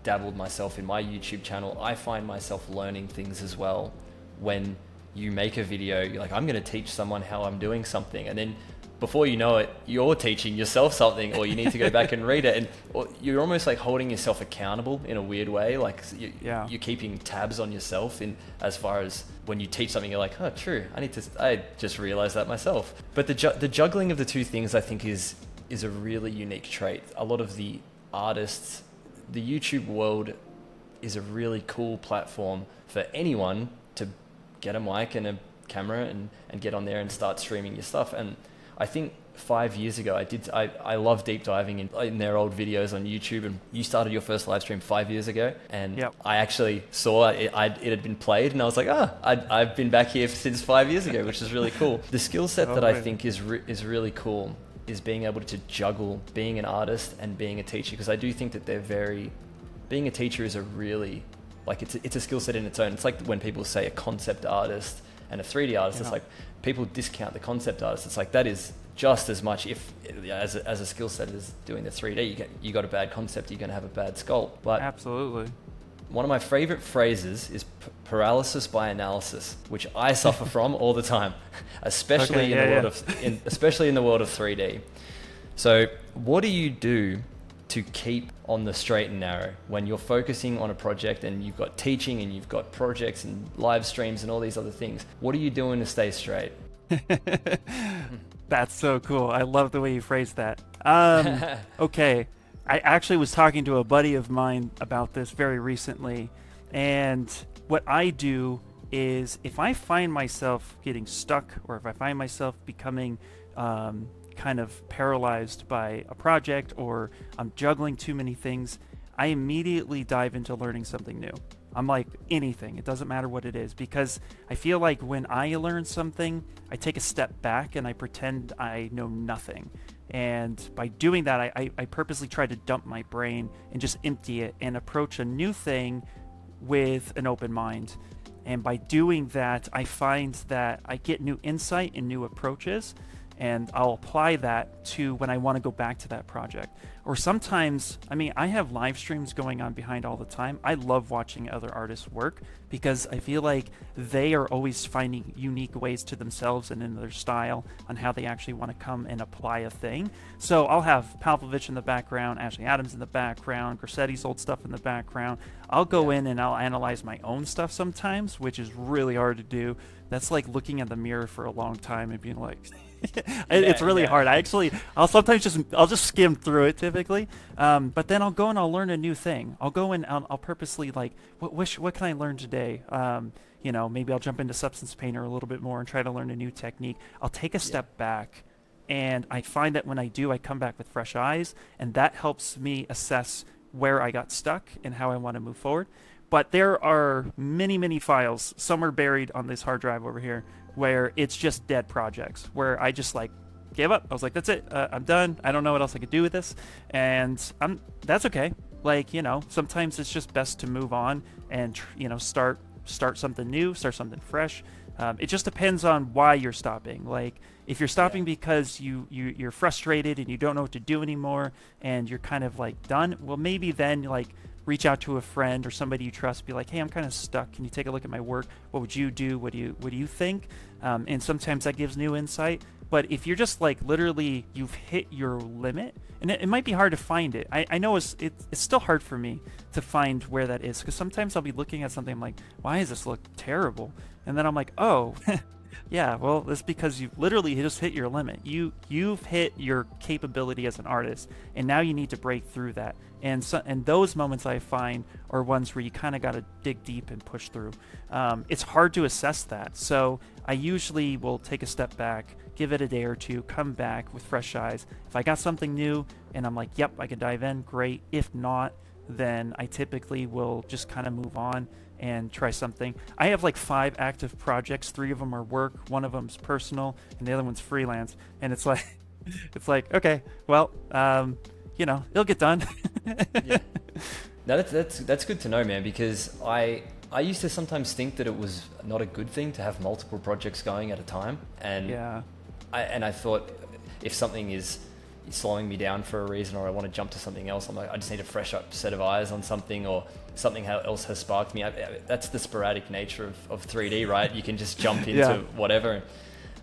dabbled myself in my YouTube channel. I find myself learning things as well. When you make a video, you're like, I'm going to teach someone how I'm doing something, and then before you know it, you're teaching yourself something, or you need to go back and read it, or you're almost like holding yourself accountable in a weird way. Like you're keeping tabs on yourself in as far as when you teach something, you're like, oh, true. I just realized that myself. But the juggling of the two things, I think, is a really unique trait. A lot of the artists, the YouTube world is a really cool platform for anyone to get a mic and a camera and get on there and start streaming your stuff. And I think 5 years ago, I love deep diving in their old videos on YouTube, and you started your first live stream 5 years ago, and I actually saw it had been played, and I was like, I've been back here since 5 years ago, which is really cool. The skill set that I think is really cool is being able to juggle being an artist and being a teacher, because I do think that being a teacher is a really, like, it's a skill set in its own. It's like when people say a concept artist And a 3D artist,
Yeah.
it's like people discount the concept artist. It's like that is just as much, if as a skill set as doing the 3D. You got a bad concept, you're going to have a bad sculpt. But
Absolutely.
one of my favorite phrases is paralysis by analysis, which I suffer from all the time, especially especially in the world of 3D. So what do you do to keep on the straight and narrow when you're focusing on a project and you've got teaching and you've got projects and live streams and all these other things? What are you doing to stay straight?
That's so cool. I love the way you phrased that. Okay. I actually was talking to a buddy of mine about this very recently, and what I do is if I find myself getting stuck, or if I find myself becoming kind of paralyzed by a project, or I'm juggling too many things, I immediately dive into learning something new. I'm like, anything, it doesn't matter what it is, because I feel like when I learn something, I take a step back and I pretend I know nothing. And by doing that, I purposely try to dump my brain and just empty it and approach a new thing with an open mind. And by doing that, I find that I get new insight and new approaches, and I'll apply that to when I want to go back to that project. Or sometimes, I mean, I have live streams going on behind all the time. I love watching other artists work because I feel like they are always finding unique ways to themselves and in their style on how they actually want to come and apply a thing. So I'll have Palpovich in the background, Ashley Adams in the background, Grissetti's old stuff in the background. I'll go in and I'll analyze my own stuff sometimes, which is really hard to do. That's like looking at the mirror for a long time and being like... it's really hard. I'll sometimes just skim through it typically, but then I'll go and I'll learn a new thing. I'll go and I'll purposely like, what can I learn today? Maybe I'll jump into Substance Painter a little bit more and try to learn a new technique. I'll take a step back, and I find that when I do, I come back with fresh eyes, and that helps me assess where I got stuck and how I want to move forward. But there are many, many files, some are buried on this hard drive over here, where it's just dead projects, where I just like gave up. I was like, that's it, I'm done. I don't know what else I could do with this, and that's okay. Like, sometimes it's just best to move on and start something new, start something fresh. It just depends on why you're stopping. Like, if you're stopping because you're frustrated and you don't know what to do anymore and you're kind of like done, well, maybe then like reach out to a friend or somebody you trust, be like, hey, I'm kind of stuck, can you take a look at my work? What would you do? What do you think? And sometimes that gives new insight. But if you're just like literally you've hit your limit, and it might be hard to find it. I know it's still hard for me to find where that is, because sometimes I'll be looking at something, I'm like, why does this look terrible? And then I'm like, oh, yeah, well, it's because you've literally just hit your limit. You've hit your capability as an artist, and now you need to break through that. And those moments I find are ones where you kind of got to dig deep and push through. It's hard to assess that, so I usually will take a step back, give it a day or two, come back with fresh eyes. If I got something new and I'm like, yep, I can dive in, great. If not, then I typically will just kind of move on and try something. I have like 5 active projects. 3 of them are work, 1 of them's personal, and the other one's freelance. And it's like, okay, well, it'll get done.
Yeah. No, that's good to know, man, because I used to sometimes think that it was not a good thing to have multiple projects going at a time. And
yeah.
I thought if something is slowing me down for a reason, or I want to jump to something else, I'm like, I just need a fresh up set of eyes on something, or something else has sparked me. That's the sporadic nature of 3D, right? You can just jump into whatever.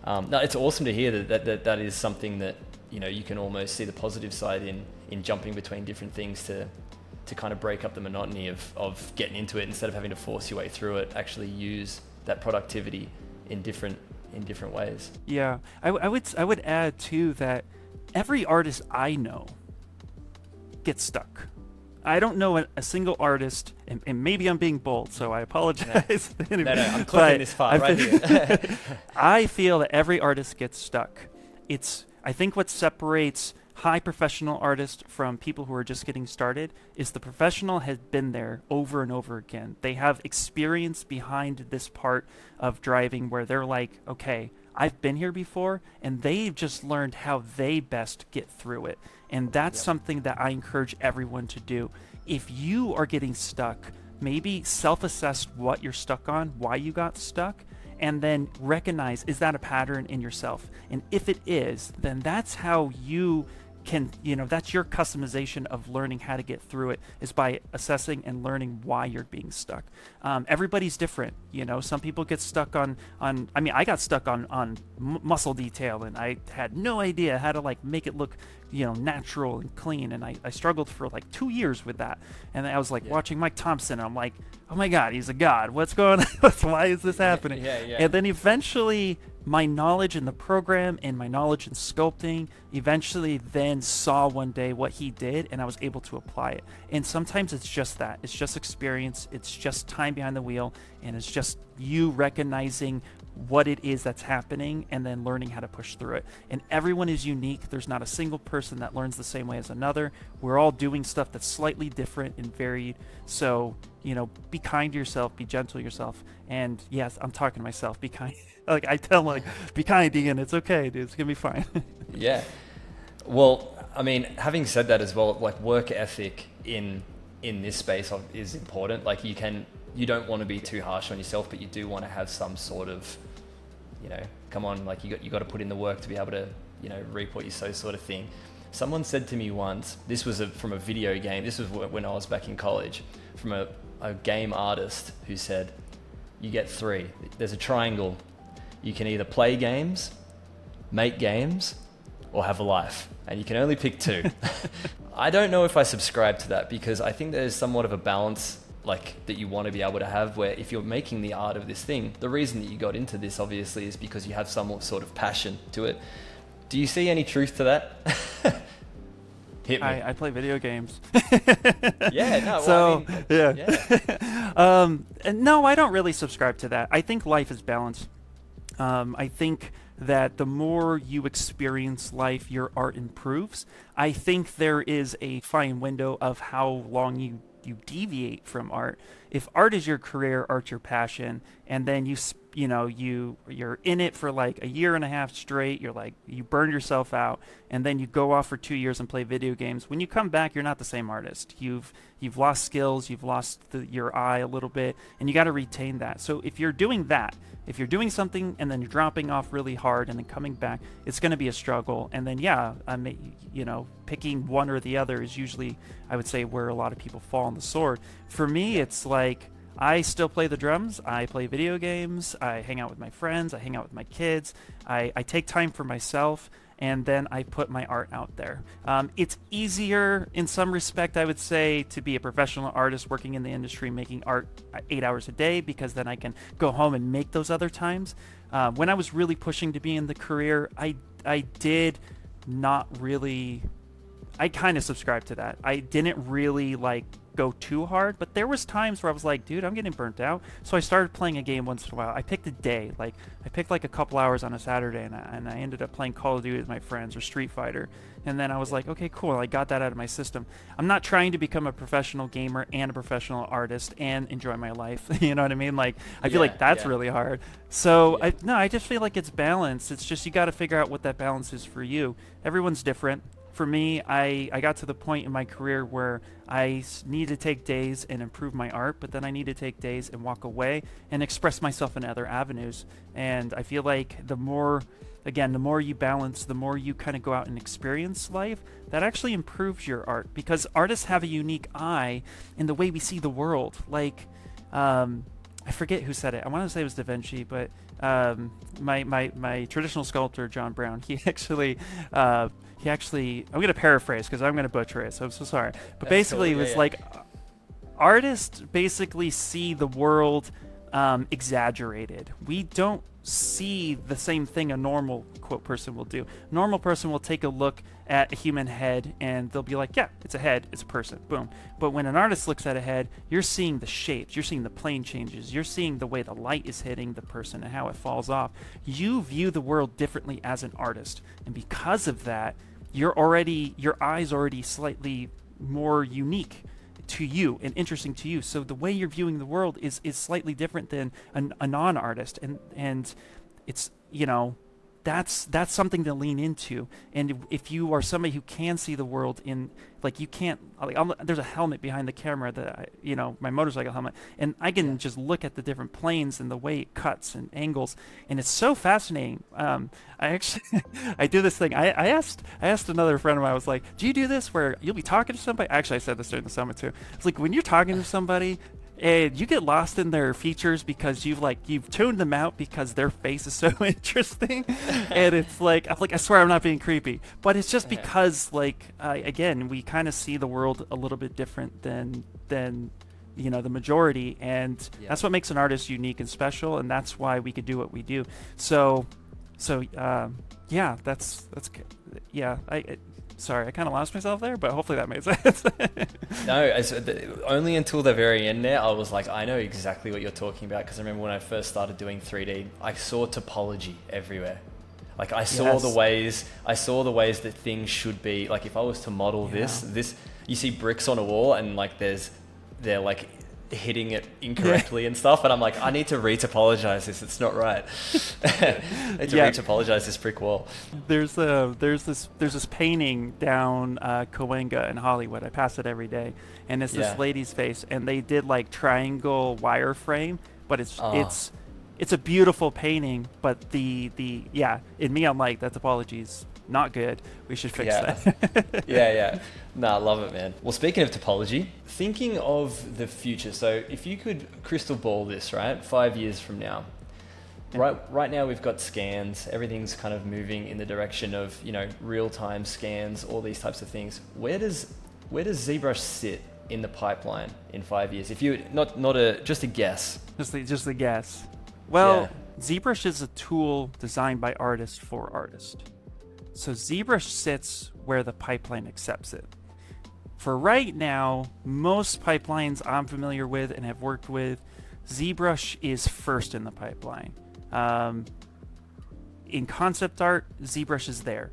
No, it's awesome to hear that is something that you can almost see the positive side in jumping between different things to kind of break up the monotony of getting into it, instead of having to force your way through it. Actually use that productivity in different ways. Yeah,
I would add too that every artist I know gets stuck. I don't know a single artist, and maybe I'm being bold, so I apologize.
No, I'm clicking this far right here.
I feel that every artist gets stuck. I think what separates high professional artists from people who are just getting started is the professional has been there over and over again. They have experience behind this part of driving where they're like, okay, I've been here before, and they've just learned how they best get through it. And that's something that I encourage everyone to do. If you are getting stuck, maybe self-assess what you're stuck on, why you got stuck, and then recognize, is that a pattern in yourself? And if it is, then that's how you can, that's your customization of learning how to get through it, is by assessing and learning why you're being stuck. Everybody's different. Some people get stuck on I got stuck on muscle detail, and I had no idea how to like make it look natural and clean, and I struggled for like 2 years with that. And I was like watching Mike Thompson, and I'm like, oh my god, he's a god, what's going on? Why is this happening? And then eventually my knowledge in the program and my knowledge in sculpting eventually then saw one day what he did, and I was able to apply it. And sometimes it's just that, it's just experience, it's just time behind the wheel, and it's just you recognizing what it is that's happening and then learning how to push through it. And everyone is unique. There's not a single person that learns the same way as another. We're all doing stuff that's slightly different and varied. So, be kind to yourself, be gentle to yourself. And yes, I'm talking to myself, be kind. Like I tell him, be kind, Ian, it's okay, dude, it's gonna be fine.
Yeah. Well, I mean, having said that as well, like work ethic in this space is important. Like you don't want to be too harsh on yourself, but you do want to have some sort of, come on, like you got to put in the work to be able to, reap what you sow, sort of thing. Someone said to me once, this was from a video game, this was when I was back in college, from a game artist who said, you get 3. There's a triangle. You can either play games, make games, or have a life, and you can only pick 2. I don't know if I subscribe to that, because I think there's somewhat of a balance like that you want to be able to have, where if you're making the art of this thing, the reason that you got into this obviously is because you have some sort of passion to it. Do you see any truth to that? Hit me.
I play video games.
Yeah, no.
So,
well,
yeah. And no, I don't really subscribe to that. I think life is balance. I think that the more you experience life, your art improves. I think there is a fine window of how long you deviate from art. If art is your career, art's your passion, and then you're in it for like a year and a half straight, you burn yourself out, and then you go off for 2 years and play video games. When you come back, you're not the same artist. You've lost skills, you've lost your eye a little bit, and you got to retain that. So if you're doing that, if you're doing something and then you're dropping off really hard and then coming back, it's going to be a struggle. And then picking one or the other is usually, I would say, where a lot of people fall on the sword. For me, it's like, I still play the drums, I play video games, I hang out with my friends, I hang out with my kids, I take time for myself, and then I put my art out there. It's easier in some respect, I would say, to be a professional artist working in the industry, making art 8 hours a day, because then I can go home and make those other times. When I was really pushing to be in the career, I did not really, I kind of subscribed to that. I didn't really go too hard, but there was times where I was like, dude, I'm getting burnt out. So I started playing a game once in a while. I picked a day, I picked a couple hours on a Saturday, and I ended up playing Call of Duty with my friends, or Street Fighter. And then I was like, okay, cool, I got that out of my system. I'm not trying to become a professional gamer and a professional artist and enjoy my life. You know what I mean? I feel like that's really hard. So I just feel like it's balance. It's just, you got to figure out what that balance is for you. Everyone's different. For me, I got to the point in my career where I need to take days and improve my art, but then I need to take days and walk away and express myself in other avenues. And I feel like the more you balance, the more you kind of go out and experience life, that actually improves your art, because artists have a unique eye in the way we see the world. I forget who said it. I want to say it was Da Vinci, but my traditional sculptor, John Brown, he actually, I'm going to paraphrase because I'm going to butcher it, so I'm so sorry. But
That's
basically,
cool.
it was artists basically see the world exaggerated. We don't see the same thing a normal quote person will do. A normal person will take a look at a human head and they'll be like, yeah, it's a head, it's a person, boom. But when an artist looks at a head, you're seeing the shapes, you're seeing the plane changes, you're seeing the way the light is hitting the person and how it falls off. You view the world differently as an artist, and because of that, your eye's already slightly more unique to you and interesting to you. So the way you're viewing the world is slightly different than a non-artist, and it's, that's something to lean into. And if you are somebody who can see the world in, like, you can't, like, there's a helmet behind the camera that my motorcycle helmet, and I can just look at the different planes and the way it cuts and angles, and it's so fascinating. I actually I do this thing. I asked another friend of mine. I was like, do you do this where you'll be talking to somebody? Actually, I said this during the summit too. It's like when you're talking to somebody and you get lost in their features because you've tuned them out because their face is so interesting, and it's like, I swear I'm not being creepy, but it's just because, like, again, we kind of see the world a little bit different than the majority, and that's what makes an artist unique and special, and that's why we could do what we do. So yeah, that's yeah. Sorry, I kind of lost myself there, but hopefully that made sense.
No, only until the very end there, I was like, I know exactly what you're talking about, because I remember when I first started doing 3D, I saw topology everywhere. Like I saw the ways that things should be. Like if I was to model this, you see bricks on a wall, and like they're like hitting it incorrectly and stuff, and I'm like, I need to retopologize this. It's not right. I need to retopologize this brick wall.
There's this painting down Cahuenga in Hollywood. I pass it every day, and it's this lady's face, and they did like triangle wireframe, but it's a beautiful painting. But the in me, I'm like, that topology's not good. We should fix that.
Yeah. No, I love it, man. Well, speaking of topology, thinking of the future. So if you could crystal ball this, right? 5 years from now. Right now we've got scans. Everything's kind of moving in the direction of, real-time scans, all these types of things. Where does ZBrush sit in the pipeline in 5 years? If you just a guess.
Just a guess. Well, ZBrush is a tool designed by artists for artists. So ZBrush sits where the pipeline accepts it. For right now, most pipelines I'm familiar with and have worked with, ZBrush is first in the pipeline. In concept art, ZBrush is there.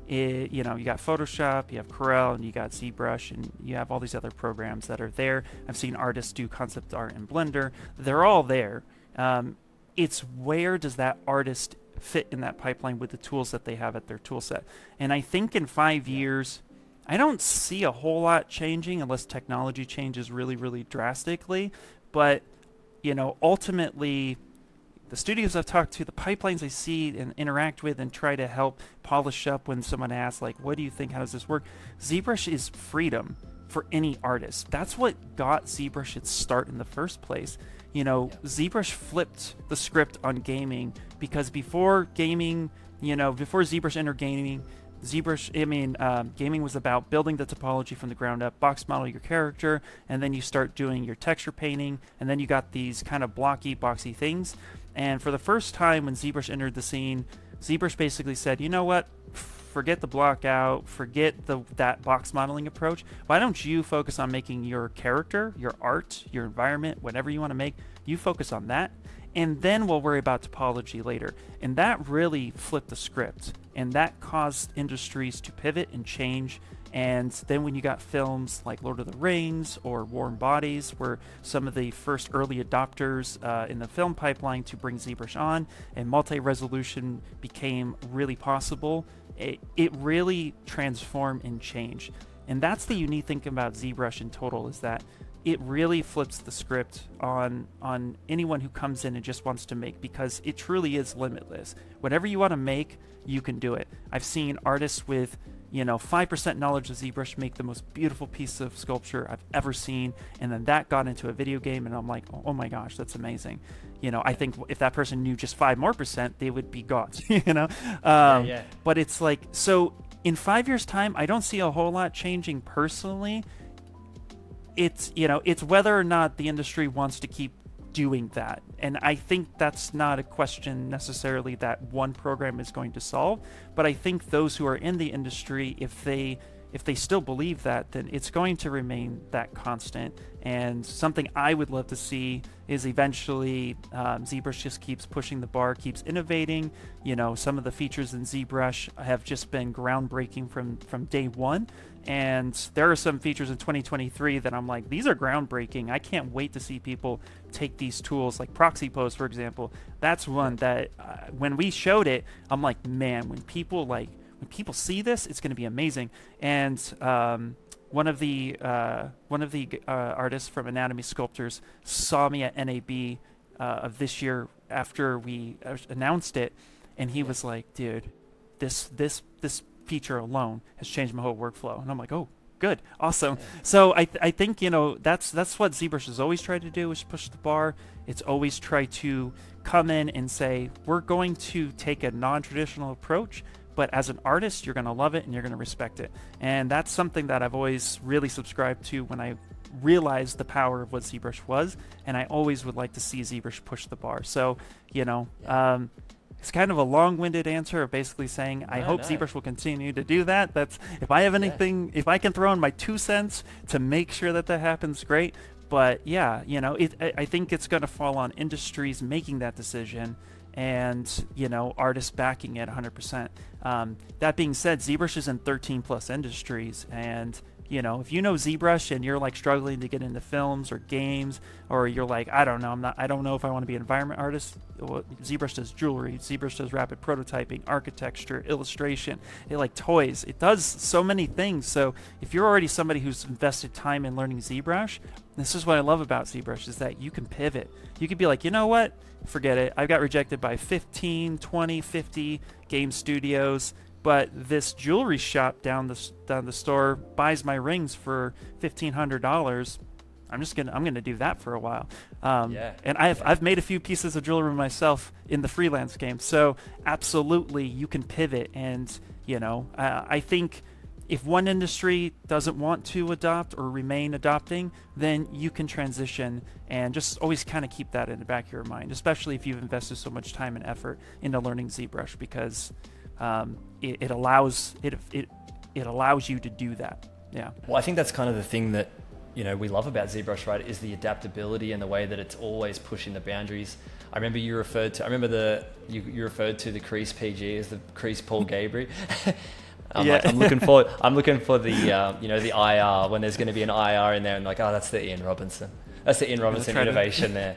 You got Photoshop, you have Corel, and you got ZBrush, and you have all these other programs that are there. I've seen artists do concept art in Blender. They're all there. It's where does that artist fit in that pipeline with the tools that they have at their tool set. And I think in 5 years, I don't see a whole lot changing unless technology changes really, really drastically. But, ultimately, the studios I've talked to, the pipelines I see and interact with and try to help polish up when someone asks, like, what do you think? How does this work? ZBrush is freedom for any artist. That's what got ZBrush its start in the first place. ZBrush flipped the script on gaming, because before gaming, before ZBrush entered gaming, gaming was about building the topology from the ground up, box model your character, and then you start doing your texture painting, and then you got these kind of blocky, boxy things. And for the first time when ZBrush entered the scene, ZBrush basically said, you know what? Forget the block out, forget that box modeling approach. Why don't you focus on making your character, your art, your environment, whatever you want to make, you focus on that, and then we'll worry about topology later. And that really flipped the script, and that caused industries to pivot and change. And then when you got films like Lord of the Rings or Warm Bodies, were some of the first early adopters in the film pipeline to bring ZBrush on, and multi-resolution became really possible, it really transformed and changed. And that's the unique thing about ZBrush in total, is that it really flips the script on anyone who comes in and just wants to make, because it truly is limitless. Whatever you want to make, you can do it. I've seen artists with 5% knowledge of ZBrush make the most beautiful piece of sculpture I've ever seen, and then that got into a video game, and I'm like, oh my gosh, that's amazing. I think if that person knew just 5% more, they would be gods. But it's like, so in 5 years' time, I don't see a whole lot changing personally. It's whether or not the industry wants to keep doing that. And I think that's not a question necessarily that one program is going to solve, but I think those who are in the industry, if they if they still believe that, then it's going to remain that constant. And something I would love to see is eventually ZBrush just keeps pushing the bar, keeps innovating. You know, some of the features in ZBrush have just been groundbreaking from day one. And there are some features in 2023 that I'm like, these are groundbreaking. I can't wait to see people take these tools, like Proxy Pose, for example. That's one that when we showed it, I'm like, man, when people see this, it's going to be amazing. And one of the artists from Anatomy Sculptors saw me at NAB of this year after we announced it, and he was like, dude, this feature alone has changed my whole workflow. And I'm like, oh, good, awesome. Yeah. So I think, you know, that's what ZBrush has always tried to do, is push the bar. It's always tried to come in and say, we're going to take a non-traditional approach, but as an artist, you're going to love it and you're going to respect it. And that's something that I've always really subscribed to when I realized the power of what ZBrush was, and I always would like to see ZBrush push the bar. So, you know, it's kind of a long-winded answer of basically saying I hope ZBrush will continue to do that. That's, if I have anything, if I can throw in my 2 cents to make sure that happens, great. But yeah, you know, I think it's going to fall on industries making that decision, and, you know, artists backing it 100%. That being said, ZBrush is in 13 plus industries, and, you know, if you know ZBrush and you're like struggling to get into films or games, or you're like, I don't know if I want to be an environment artist, well, ZBrush does jewelry, ZBrush does rapid prototyping, architecture, illustration, it like toys, it does so many things. So if you're already somebody who's invested time in learning ZBrush, this is what I love about ZBrush, is that you can pivot. You could be like, you know what, forget it, I got rejected by 15, 20, 50 game studios, but this jewelry shop down the store buys my rings for $1,500. I'm gonna do that for a while. And I've made a few pieces of jewelry myself in the freelance game. So absolutely, you can pivot. And, you know, I think if one industry doesn't want to adopt or remain adopting, then you can transition, and just always kind of keep that in the back of your mind, especially if you've invested so much time and effort into learning ZBrush, because it allows you to do that. Yeah.
Well, I think that's kind of the thing that, you know, we love about ZBrush, right? Is the adaptability and the way that it's always pushing the boundaries. I remember you referred to the crease PG as the crease Paul Gabry. I'm looking for the the IR, when there's going to be an IR in there, and like, oh, that's the Ian Robinson. That's the Ian Robinson innovation there.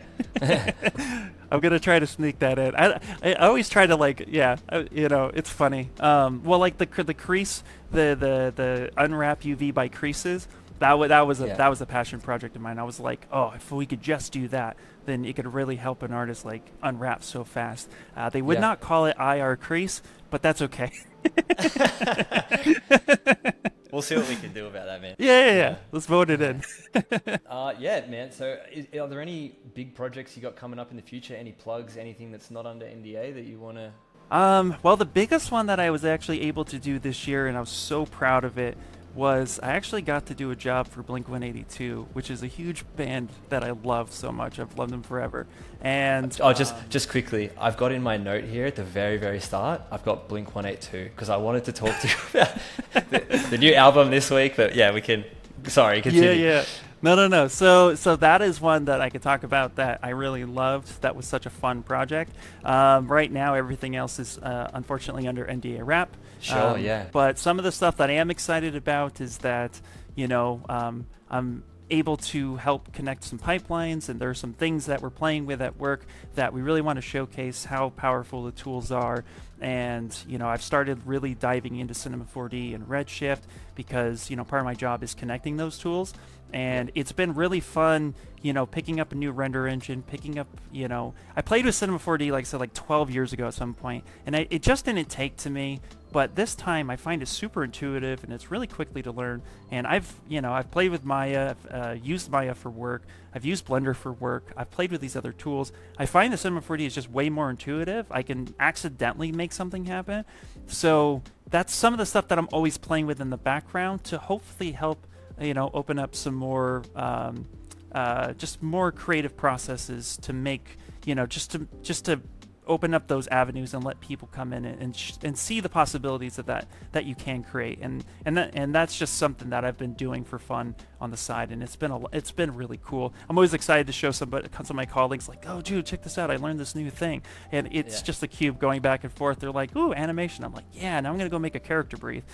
I'm gonna try to sneak that in. I always try to, like, you know, it's funny. Well, like the crease, the unwrap UV by creases. That was a passion project of mine. I was like, oh, if we could just do that, then it could really help an artist like unwrap so fast. They would not call it IR crease, but that's okay.
We'll see what we can do about that, man.
Yeah. Let's vote it in.
Man. So are there any big projects you got coming up in the future? Any plugs, anything that's not under NDA that you want to?
Well, the biggest one that I was actually able to do this year, and I was so proud of it, was I actually got to do a job for Blink-182, which is a huge band that I love so much. I've loved them forever. And
just quickly, I've got in my note here at the very, very start, I've got Blink-182, because I wanted to talk to you about the new album this week. But yeah, we can. Sorry, continue.
Yeah. No. So that is one that I could talk about that I really loved. That was such a fun project. Right now, everything else is unfortunately under NDA wrap.
Sure, yeah.
But some of the stuff that I am excited about is that, you know, I'm able to help connect some pipelines, and there are some things that we're playing with at work that we really want to showcase how powerful the tools are. And, you know, I've started really diving into Cinema 4D and Redshift, because, you know, part of my job is connecting those tools. And it's been really fun, you know, picking up a new render engine, you know, I played with Cinema 4D, like I said, like 12 years ago at some point, and it just didn't take to me. But this time I find it super intuitive, and it's really quickly to learn. And I've played with Maya, I've used Maya for work, I've used Blender for work, I've played with these other tools. I find the Cinema 4D is just way more intuitive. I can accidentally make something happen. So that's some of the stuff that I'm always playing with in the background to hopefully help, you know, open up some more, just more creative processes to make, you know, just to open up those avenues and let people come in and see the possibilities of that you can create, and that's just something that I've been doing for fun on the side, and it's been really cool. I'm always excited to show some of my colleagues, like, oh dude, check this out, I learned this new thing, and it's just a cube going back and forth. They're like, ooh, animation. I'm like, yeah, now I'm gonna go make a character breathe.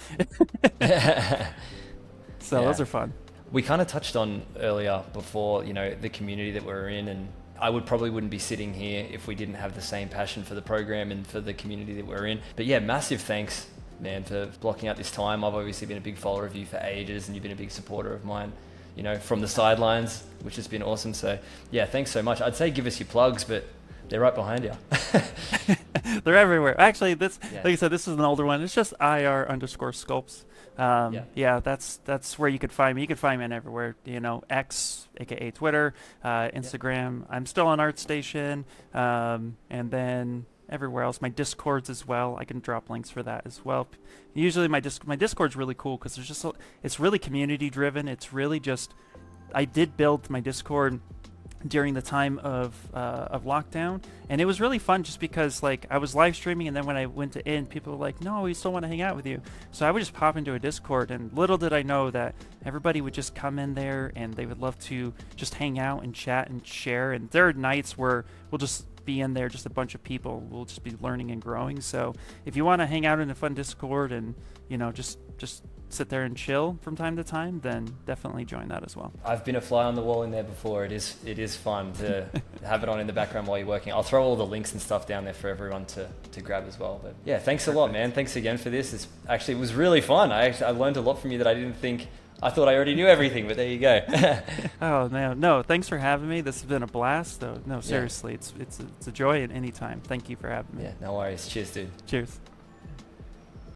So those are fun.
We kind of touched on earlier before, the community that we're in, and I probably wouldn't be sitting here if we didn't have the same passion for the program and for the community that we're in. But yeah, massive thanks, man, for blocking out this time. I've obviously been a big follower of you for ages, and you've been a big supporter of mine, from the sidelines, which has been awesome. So yeah, thanks so much. I'd say give us your plugs, but they're right behind you.
They're everywhere. Actually, like I said, this is an older one. It's just IR_sculpts. Yeah, that's where you could find me. You could find me on everywhere. X, aka Twitter, Instagram. I'm still on ArtStation, and then everywhere else. My Discords as well. I can drop links for that as well. Usually my Discord's really cool because it's really community driven. It's really just, I did build my Discord during the time of lockdown, and it was really fun just because, like, I was live streaming, and then when I went to end, people were like, no, we still want to hang out with you. So I would just pop into a Discord, and little did I know that everybody would just come in there and they would love to just hang out and chat and share. And there are nights where we'll just be in there, just a bunch of people, we'll just be learning and growing. So if you want to hang out in a fun Discord and just sit there and chill from time to time, then definitely join that as well.
I've been a fly on the wall in there before. It is fun to have it on in the background while you're working. I'll throw all the links and stuff down there for everyone to grab as well. But yeah, thanks a lot, man. Thanks again for this. It was really fun. I learned a lot from you that I thought I already knew everything, but there you go.
Oh no, thanks for having me. This has been a blast, though. No, seriously, it's a joy at any time. Thank you for having me.
Yeah, no worries. Cheers, dude.
Cheers.